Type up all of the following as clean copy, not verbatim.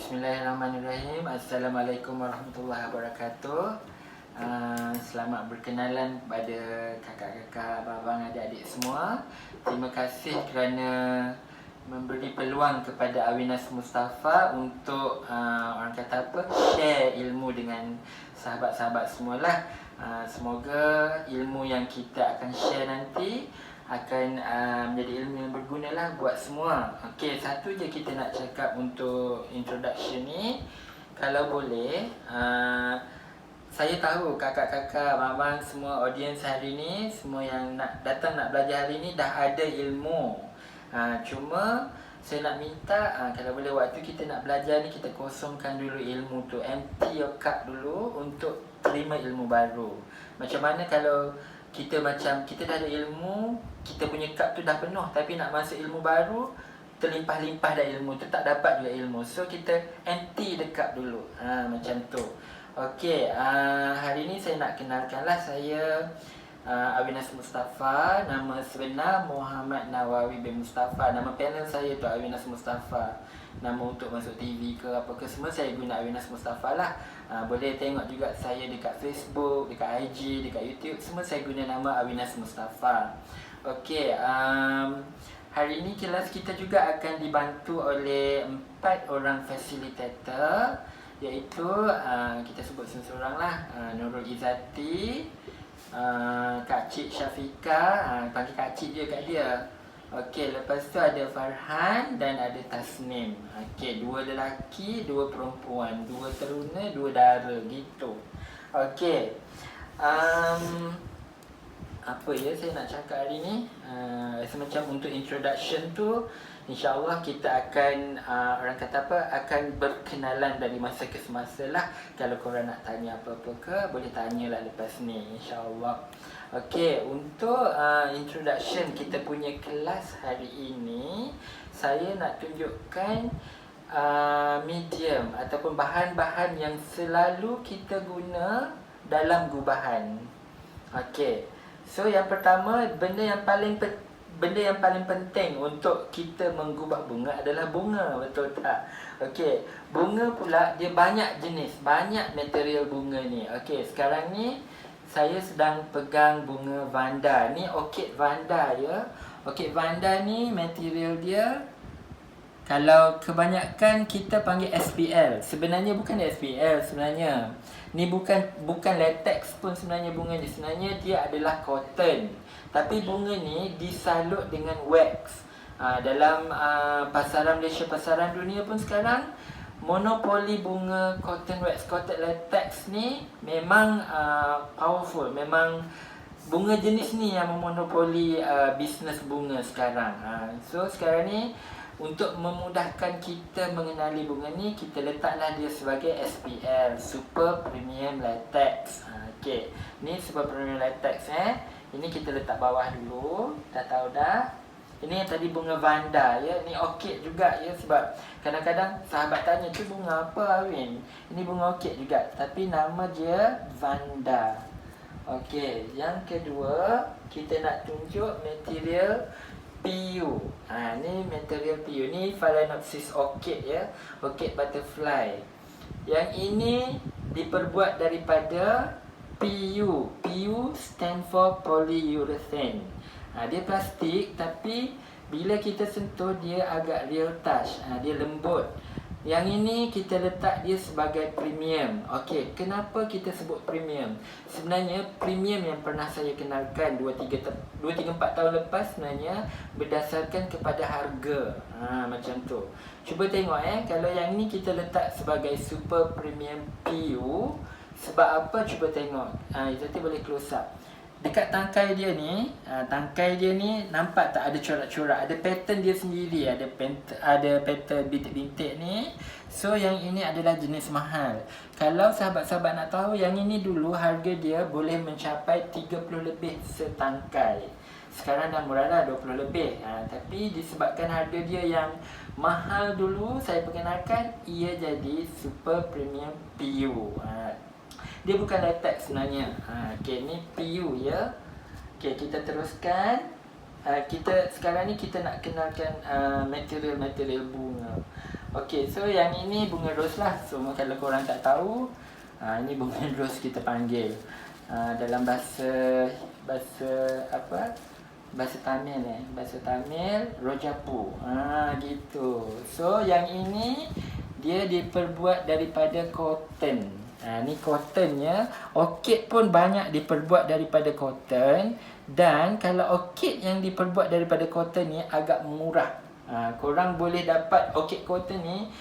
Bismillahirrahmanirrahim. Assalamualaikum warahmatullahi wabarakatuh. Selamat berkenalan kepada kakak-kakak, abang-abang, adik-adik semua. Terima kasih kerana memberi peluang kepada Awinas Mustafa untuk orang kata apa, share ilmu dengan sahabat-sahabat semualah. Semoga ilmu yang kita akan share nanti akan menjadi ilmu yang berguna lah buat semua. Okey, satu je kita nak cakap untuk introduction ni. Kalau boleh, saya tahu kakak-kakak, abang-abang, semua audience hari ni, semua yang nak datang nak belajar hari ni dah ada ilmu. Cuma saya nak minta, kalau boleh waktu kita nak belajar ni, kita kosongkan dulu ilmu tu. Empty your cup dulu untuk terima ilmu baru. Macam mana kalau kita dah ada ilmu, kita punya cup tu dah penuh, tapi nak masuk ilmu baru, terlimpah-limpah dah ilmu tu, tak dapat juga ilmu. So kita empty the cup dulu. Macam tu. Okey, hari ni saya nak kenalkanlah, saya Awinas Mustafa. Nama sebenar Muhammad Nawawi bin Mustafa. Nama panel saya tu Awinas Mustafa. Nama untuk masuk TV ke apa ke semua saya guna Awinas Mustafa lah. Boleh tengok juga saya dekat Facebook, dekat IG, dekat YouTube, semua saya guna nama Awinas Mustafa. Okey, hari ini kelas kita juga akan dibantu oleh 4 orang facilitator, iaitu kita sebut seorang lah, Nurul Izzati, Kak Cik Syafiqah, panggil Kak Cik je kat dia. Okey, lepas tu ada Farhan dan ada Tasnim. Okey, 2 lelaki, 2 perempuan, 2 teruna, 2 dara gitu. Okey. Apa ya saya nak cakap hari ni? Semacam untuk introduction tu, InsyaAllah kita akan orang kata apa, akan berkenalan dari masa ke semasa lah. Kalau korang nak tanya apa-apa ke, boleh tanyalah lepas ni, InsyaAllah. Okey, untuk introduction kita punya kelas hari ini, saya nak tunjukkan medium ataupun bahan-bahan yang selalu kita guna dalam gubahan. Okey, so yang pertama, benda yang paling penting untuk kita menggubah bunga adalah bunga, betul tak? Okey, bunga pula dia banyak jenis, banyak material bunga ni. Okey, sekarang ni saya sedang pegang bunga Vanda. Ni orchid Vanda ya. Orchid Vanda ni material dia, kalau kebanyakan kita panggil SPL. Sebenarnya bukan SPL sebenarnya. Ni bukan latex pun sebenarnya bunga ni. Sebenarnya dia adalah cotton. Tapi bunga ni disalut dengan wax. Dalam pasaran Malaysia, pasaran dunia pun sekarang, monopoli bunga cotton wax, cotton latex ni memang powerful. Memang bunga jenis ni yang memonopoli bisnes bunga sekarang. So sekarang ni, untuk memudahkan kita mengenali bunga ni, kita letaklah dia sebagai SPL, Super Premium Latex. Okey, ni Super Premium Latex Ini kita letak bawah dulu. Dah tahu dah. Ini yang tadi bunga Vanda ya. Ni orchid juga ya, sebab kadang-kadang sahabat tanya, tu bunga apa Awin? Ini bunga orchid juga, tapi nama dia Vanda. Okey, yang kedua kita nak tunjuk material PU. Ni material PU. Ni Phalaenopsis orchid ya, orchid butterfly. Yang ini diperbuat daripada PU. PU stand for polyurethane. Dia plastik, tapi bila kita sentuh dia agak real touch. Dia lembut. Yang ini kita letak dia sebagai premium. Okey, kenapa kita sebut premium? Sebenarnya premium yang pernah saya kenalkan 2-3-4 tahun lepas sebenarnya berdasarkan kepada harga. Macam tu. Cuba tengok kalau yang ni kita letak sebagai super premium PU. Sebab apa? Cuba tengok. Jadi boleh close up. Dekat tangkai dia ni nampak tak ada corak-corak, ada pattern dia sendiri, ada pattern bintik-bintik ni. So yang ini adalah jenis mahal. Kalau sahabat-sahabat nak tahu, yang ini dulu harga dia boleh mencapai 30 lebih setangkai. Sekarang dah murah dah, 20 lebih. Tapi disebabkan harga dia yang mahal dulu, saya perkenalkan, ia jadi Super Premium PU. Dia bukan latex sebenarnya. Okey, ni PU ya. Okey, kita teruskan. Sekarang ni kita nak kenalkan material-material bunga. Okey, so yang ini bunga ros lah. So kalau korang tak tahu, ini bunga ros kita panggil. Dalam bahasa apa? Bahasa Tamil Bahasa Tamil rojapu. Gitu. So yang ini dia diperbuat daripada cotton. Ni cottonnya. Orchid pun banyak diperbuat daripada cotton. Dan kalau orchid yang diperbuat daripada cotton ni agak murah. Korang boleh dapat orchid cotton ni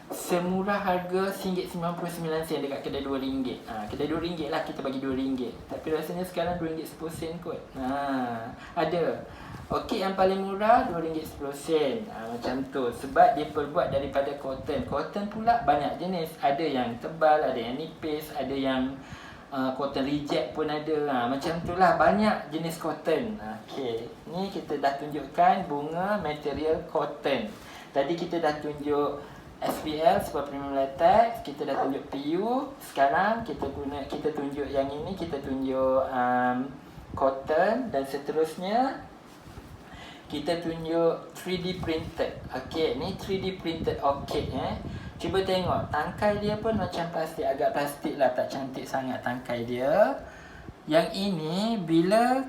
semurah harga RM1.99 dekat kedai RM2. Kedai RM2 lah kita bagi RM2. Tapi rasanya sekarang RM2.10 kot. Ada. Orchid yang paling murah RM2.10. Macam tu. Sebab dia perbuat daripada cotton. Cotton pula banyak jenis. Ada yang tebal, ada yang nipis, ada yang cotton reject pun ada. Macam tu lah, banyak jenis cotton. Okay. Ni kita dah tunjukkan bunga material cotton. Tadi kita dah tunjuk SPL, Super Premium Latex. Kita dah tunjuk PU. Sekarang kita tunjuk yang ini. Kita tunjuk cotton. Dan seterusnya kita tunjuk 3D printed. Okay, ni 3D printed orchid. Cuba tengok, tangkai dia pun macam plastik. Agak plastik lah, tak cantik sangat tangkai dia. Yang ini bila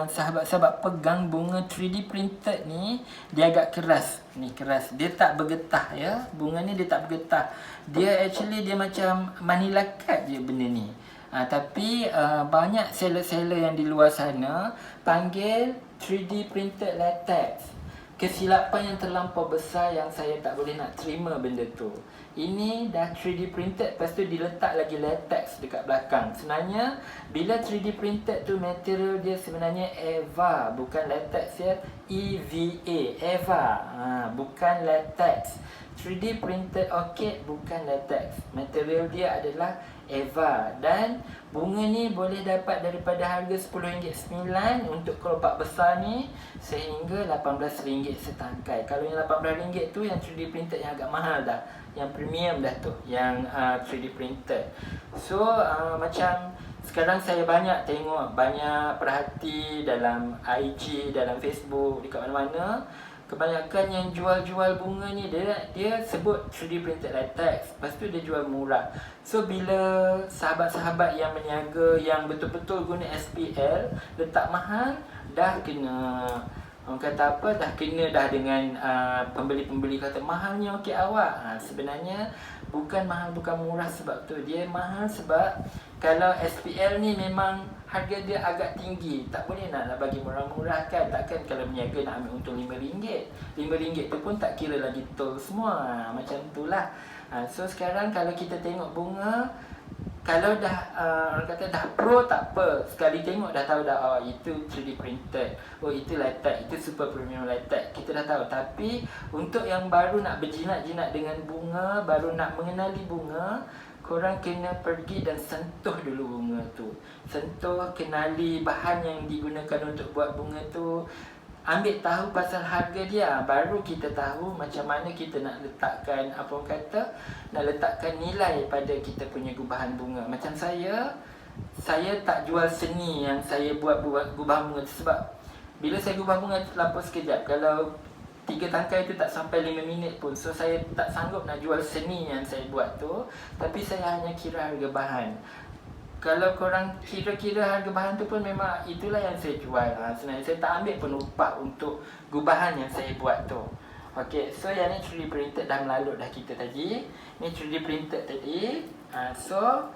sahabat-sahabat pegang bunga 3D printed ni, dia agak keras. Ni keras, dia tak bergetah ya. Bunga ni dia tak bergetah. Dia actually dia macam Manila cut je benda ni. Tapi banyak seller-seller yang di luar sana panggil 3D printed latex. Kesilapan yang terlampau besar yang saya tak boleh nak terima benda tu. Ini dah 3D printed, lepas tu diletak lagi latex dekat belakang. Sebenarnya bila 3D printed tu material dia sebenarnya EVA, bukan latex ya. EVA, EVA. Bukan latex. 3D printed orchid bukan latex. Material dia adalah EVA. Dan bunga ni boleh dapat daripada harga RM10.9 untuk kelopak besar ni sehingga RM18 setangkai. Kalau yang RM18 tu yang 3D printed yang agak mahal dah. Yang premium dah tu, yang 3D printed. So macam sekarang saya banyak tengok, banyak perhati dalam IG, dalam Facebook, dekat mana-mana. Kebanyakan yang jual-jual bunga ni dia sebut 3D printed latex. Lepas tu dia jual murah. So bila sahabat-sahabat yang meniaga, yang betul-betul guna SPL, letak mahal, dah kena, orang kata apa, dah kena dah dengan pembeli-pembeli kata mahalnya okey awak. Sebenarnya bukan mahal, bukan murah sebab tu. Dia mahal sebab kalau SPL ni memang harga dia agak tinggi. Tak boleh nak bagi murah-murah kan. Takkan kalau meniaga nak ambil untung RM5. RM5 tu pun tak kira lagi tol semua. Macam tu lah. So sekarang kalau kita tengok bunga, kalau dah orang kata dah pro tak apa. Sekali tengok dah tahu dah, itu 3D printed. Itu latex, itu super premium latex. Kita dah tahu. Tapi untuk yang baru nak berjinak-jinak dengan bunga, baru nak mengenali bunga, korang kena pergi dan sentuh dulu bunga tu. Sentuh, kenali bahan yang digunakan untuk buat bunga tu. Ambil tahu pasal harga dia. Baru kita tahu macam mana kita nak letakkan, apa orang kata, nak letakkan nilai pada kita punya gubahan bunga. Macam saya tak jual seni yang saya buat gubahan bunga tu. Sebab bila saya gubah bunga tu terlampau sekejap. Kalau 3 tangkai tu tak sampai 5 minit pun. So saya tak sanggup nak jual seni yang saya buat tu. Tapi saya hanya kira harga bahan. Kalau korang kira-kira harga bahan tu pun memang itulah yang saya jual. Sebenarnya saya tak ambil pun upah untuk gubahan yang saya buat tu. Okay, so yang ni 3D printed dah melalut dah kita tadi. Ni 3D printed tadi. So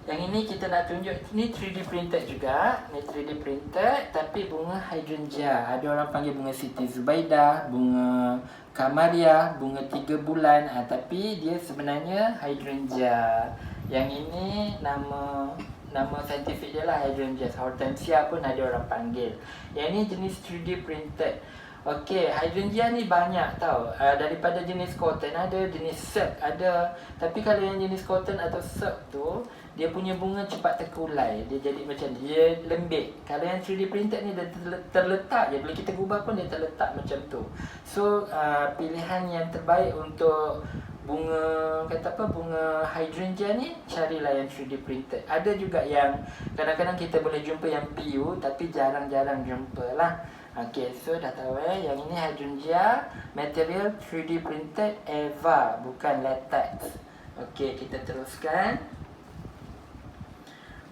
yang ini kita nak tunjuk, ni 3D printed juga. Ni 3D printed tapi bunga hydrangea. Ada orang panggil bunga Siti Zubaidah, bunga Kamaria, bunga 3 bulan. Tapi dia sebenarnya hydrangea. Yang ini nama saintifik dia lah, hydrangea. Hortensia pun ada orang panggil. Yang ni jenis 3D printed. Okey, hydrangea ni banyak tau. Daripada jenis cotton ada, jenis silk ada. Tapi kalau yang jenis cotton atau silk tu, dia punya bunga cepat terkulai. Dia jadi macam dia lembik. Kalau yang 3D printed ni dia terletak je. Bila kita gubah pun dia terletak macam tu. So pilihan yang terbaik untuk bunga, kata apa, bunga hydrangea ni, carilah yang 3D printed. Ada juga yang kadang-kadang kita boleh jumpa yang PU, tapi jarang-jarang jumpa lah. Okey, so dah tahu yang ini hydrangea material 3D printed EVA, bukan latex. Okey, kita teruskan.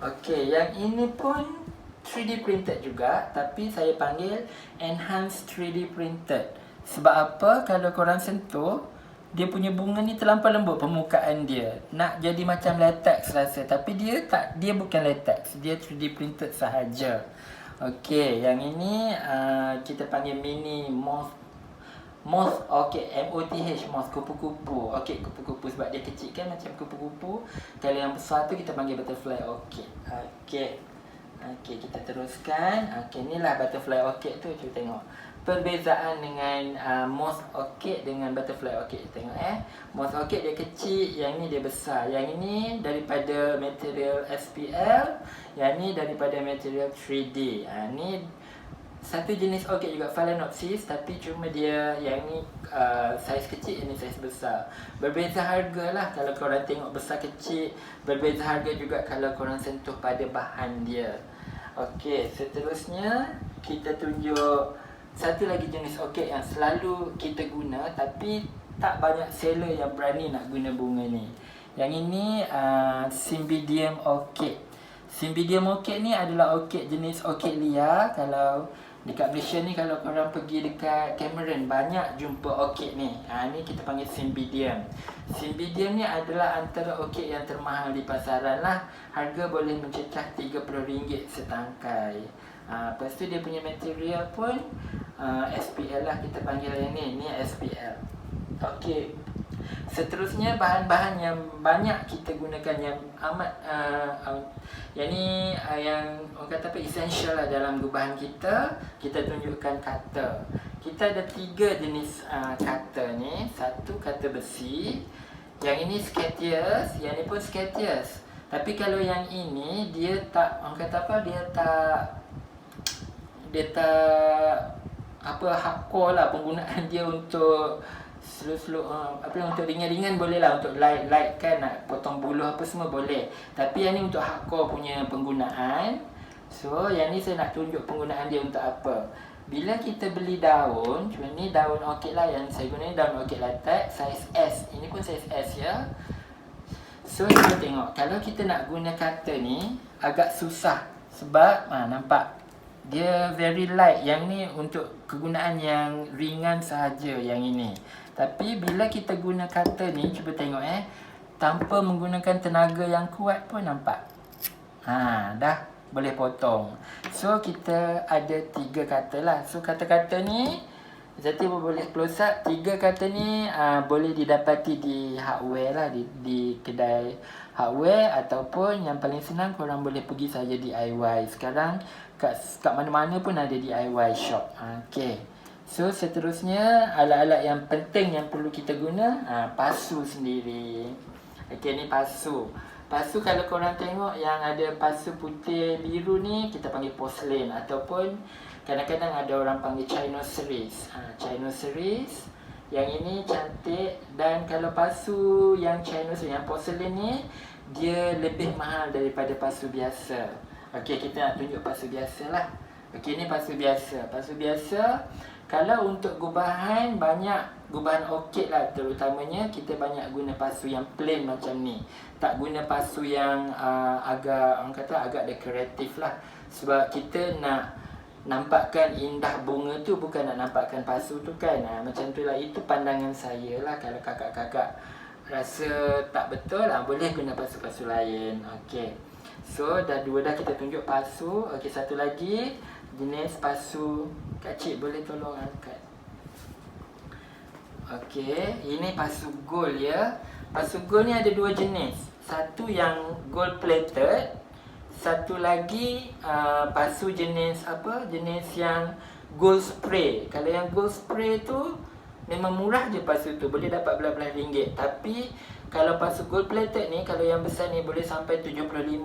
Okey, yang ini pun 3D printed juga, tapi saya panggil enhanced 3D printed. Sebab apa? Kalau korang sentuh, dia punya bunga ni terlampau lembut permukaan dia. Nak jadi macam latex rasa, tapi dia tak, dia bukan latex, dia 3D printed sahaja. Okey, yang ini kita panggil mini moth orchid, MOTH, moth, kupu-kupu. Okey, kupu-kupu sebab dia kecil kan macam kupu-kupu. Kalau yang besar tu kita panggil butterfly orchid. Okey. Okey, kita teruskan. Okey, inilah butterfly orchid tu, cuba tengok. Perbezaan dengan moth orchid dengan butterfly orchid. Tengok moth orchid dia kecil, yang ni dia besar. Yang ini daripada material SPL, yang ni daripada material 3D. Ni satu jenis orchid juga, Phalaenopsis, tapi cuma dia yang ni saiz kecil, yang ni saiz besar. Berbeza harga lah kalau korang tengok besar kecil. Berbeza harga juga kalau korang sentuh pada bahan dia. Okey, seterusnya kita tunjuk satu lagi jenis orchid yang selalu kita guna, tapi tak banyak seller yang berani nak guna bunga ni. Yang ini Cymbidium orchid. Cymbidium orchid ni adalah orchid jenis orchid liar. Kalau dekat Malaysia ni, kalau korang pergi dekat Cameron, banyak jumpa orchid ni. Ni kita panggil Cymbidium. Cymbidium ni adalah antara orchid yang termahal di pasaran lah. Harga boleh mencecah RM30 setangkai. Lepas tu dia punya material pun SPL lah, kita panggil yang ni. Ni SPL. Okey. Seterusnya bahan-bahan yang banyak kita gunakan, yang amat yang ni yang orang kata apa, essential lah dalam gubahan kita. Kita tunjukkan cutter. Kita ada 3 jenis cutter ni. Satu cutter besi, yang ini Scatius, yang ni pun Scatius. Tapi kalau yang ini dia tak, orang kata apa, dia tak apa, hardcore lah penggunaan dia. Untuk slow untuk ringan-ringan boleh lah, untuk light kan, nak potong buluh apa semua boleh. Tapi yang ni untuk hardcore punya penggunaan. So yang ni saya nak tunjuk penggunaan dia untuk apa. Bila kita beli daun, cuma ni daun orchid lah yang saya guna ni, daun orchid latex saiz S. Ini pun saiz S ya. So kita tengok, kalau kita nak guna cutter ni agak susah. Sebab nampak dia very light. Yang ni untuk kegunaan yang ringan sahaja yang ini. Tapi bila kita guna cutter ni, cuba tengok tanpa menggunakan tenaga yang kuat pun nampak. Dah boleh potong. So kita ada 3 cutter lah. So cutter-cutter ni Zati boleh close up. 3 cutter ni boleh didapati di hardware lah, di kedai hardware. Ataupun yang paling senang, korang boleh pergi saja DIY. Sekarang kat mana-mana pun ada DIY shop. Okey. So seterusnya alat-alat yang penting yang perlu kita guna, pasu sendiri. Okey, ni pasu. Pasu kalau korang tengok yang ada pasu putih biru ni, kita panggil porcelain. Ataupun kadang-kadang ada orang panggil Chinoceris. Chinoceris. Yang ini cantik. Dan kalau pasu yang Chinoceris, yang porcelain ni, dia lebih mahal daripada pasu biasa. Okey, kita nak tunjuk pasu biasa lah. Okey, ni pasu biasa. Pasu biasa, kalau untuk gubahan, banyak gubahan orchid lah terutamanya, kita banyak guna pasu yang plain macam ni. Tak guna pasu yang agak, orang kata agak dekoratif lah. Sebab kita nak nampakkan indah bunga tu, bukan nak nampakkan pasu tu kan. Macam tu lah, itu pandangan saya lah. Kalau kakak-kakak rasa tak betul lah, boleh guna pasu-pasu lain. Okey. So dah 2 dah kita tunjuk pasu. Okey, satu lagi jenis pasu. Kak Cik boleh tolong angkat. Okey, ini pasu gold ya. Pasu gold ni ada 2 jenis. Satu yang gold plated, satu lagi pasu jenis apa? Jenis yang gold spray. Kalau yang gold spray tu memang murah je pasu tu, boleh dapat belas-belas ringgit. Tapi kalau pasu gold plated ni, kalau yang besar ni boleh sampai 75-89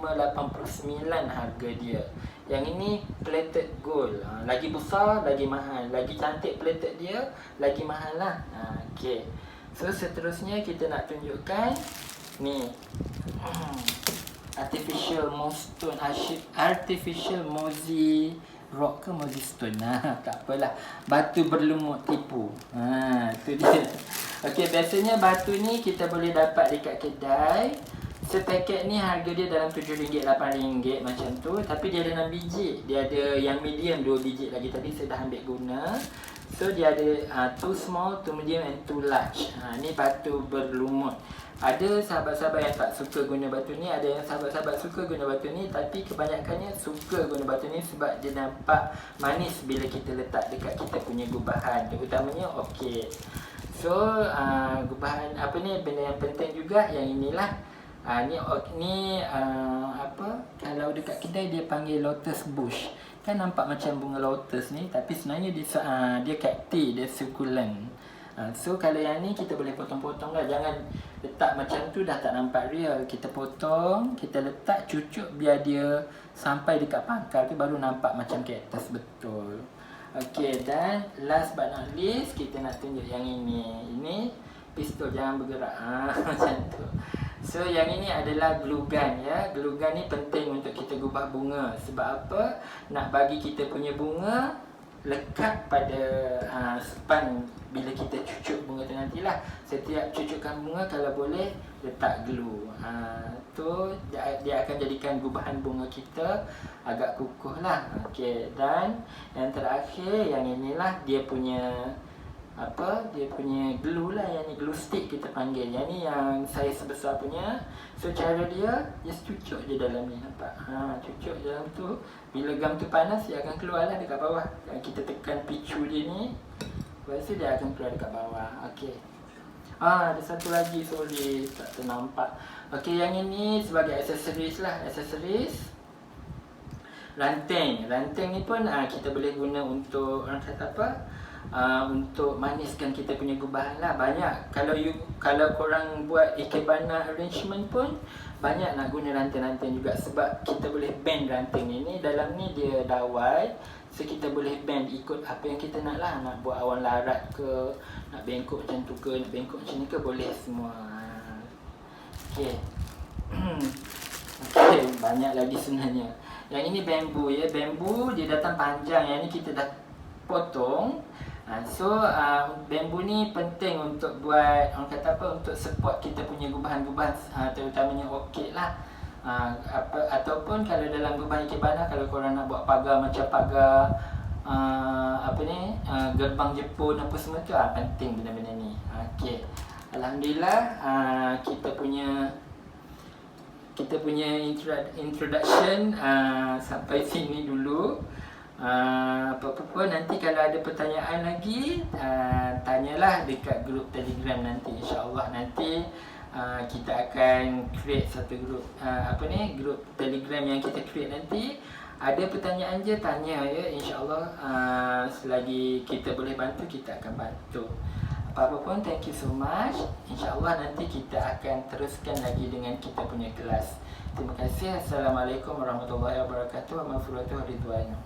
harga dia. Yang ini plated gold. Lagi besar, lagi mahal. Lagi cantik plated dia, lagi mahal lah. Okay. So seterusnya kita nak tunjukkan ni artificial mossstone, artificial mozzie rock ke Mosistone? Tak apalah. Batu berlumut tipu. Tu dia. Okey, biasanya batu ni kita boleh dapat dekat kedai. Sepaket ni harga dia dalam RM7, RM8 macam tu. Tapi dia ada 6 biji. Dia ada yang medium 2 biji lagi. Tadi saya dah ambil guna. So dia ada 2 small, 2 medium and 2 large. Ni batu berlumut. Ada sahabat-sahabat yang tak suka guna batu ni, ada yang sahabat-sahabat suka guna batu ni, tapi kebanyakannya suka guna batu ni sebab dia nampak manis bila kita letak dekat kita punya gubahan. Terutamanya okey. So gubahan apa ni, benda yang penting juga yang inilah. Ni apa, kalau dekat kedai dia panggil lotus bush. Kan nampak macam bunga lotus ni, tapi sebenarnya dia cacti, dia succulent. So kalau yang ni kita boleh potong-potong lah. Jangan letak macam tu, dah tak nampak real. Kita potong, kita letak, cucuk biar dia sampai dekat pangkal tu, baru nampak macam cactus betul. Okey, dan last but not least, kita nak tunjuk yang ini. Ini pistol, jangan bergerak. Macam tu. So yang ini adalah glue gun ya. Glue gun ni penting untuk kita gubah bunga. Sebab apa? Nak bagi kita punya bunga lekat pada span bila kita cucuk bunga tu nantilah. Setiap cucukkan bunga kalau boleh letak glue. Tu dia akan jadikan gubahan bunga kita agak kukuh lah. Okey, dan yang terakhir yang inilah dia punya apa, dia punya glue lah. Yang ni glue stick kita panggil. Yang ni yang saiz sebesar punya. So cara dia, just cucuk je dalam ni, nampak? Cucuk dalam tu. Bila gam tu panas, dia akan keluar lah dekat bawah. Kita tekan picu dia ni, lepas tu dia akan keluar dekat bawah. Okey. Ada satu lagi, sorry, tak ternampak. Okey, yang ini sebagai aksesoris lah. Aksesoris ranting. Ranting ni pun kita boleh guna untuk, orang kata apa, untuk maniskan kita punya gubahan lah. Banyak. Kalau korang buat ikebana arrangement pun banyak nak guna ranting-ranting juga. Sebab kita boleh bend ranting ni. Dalam ni dia dawai. So kita boleh bend ikut apa yang kita nak lah. Nak buat awan larat ke, nak bengkok macam tu ke, nak bengkok macam ni ke, boleh semua. Okay. Okay, banyak lagi sebenarnya. Yang ini bambu ya. Bambu dia datang panjang. Yang ni kita dah potong. So bambu ni penting untuk buat, orang kata apa, untuk support kita punya gubahan-gubahan, terutamanya orchid lah. Ataupun kalau dalam gubahan ikebana, kalau korang nak buat pagar macam pagar apa ni, gerbang Jepun apa semua tu, penting benda-benda ni. Okey, alhamdulillah kita punya introduction sampai sini dulu. Apa-apa pun nanti kalau ada pertanyaan lagi, tanyalah dekat grup Telegram nanti. InsyaAllah nanti kita akan create satu grup grup Telegram yang kita create nanti. Ada pertanyaan je, tanya ya. InsyaAllah selagi kita boleh bantu, kita akan bantu. Apa-apa pun, thank you so much. InsyaAllah nanti kita akan teruskan lagi dengan kita punya kelas. Terima kasih. Assalamualaikum warahmatullahi wabarakatuh. Wa maghfiratuhu ridwanu.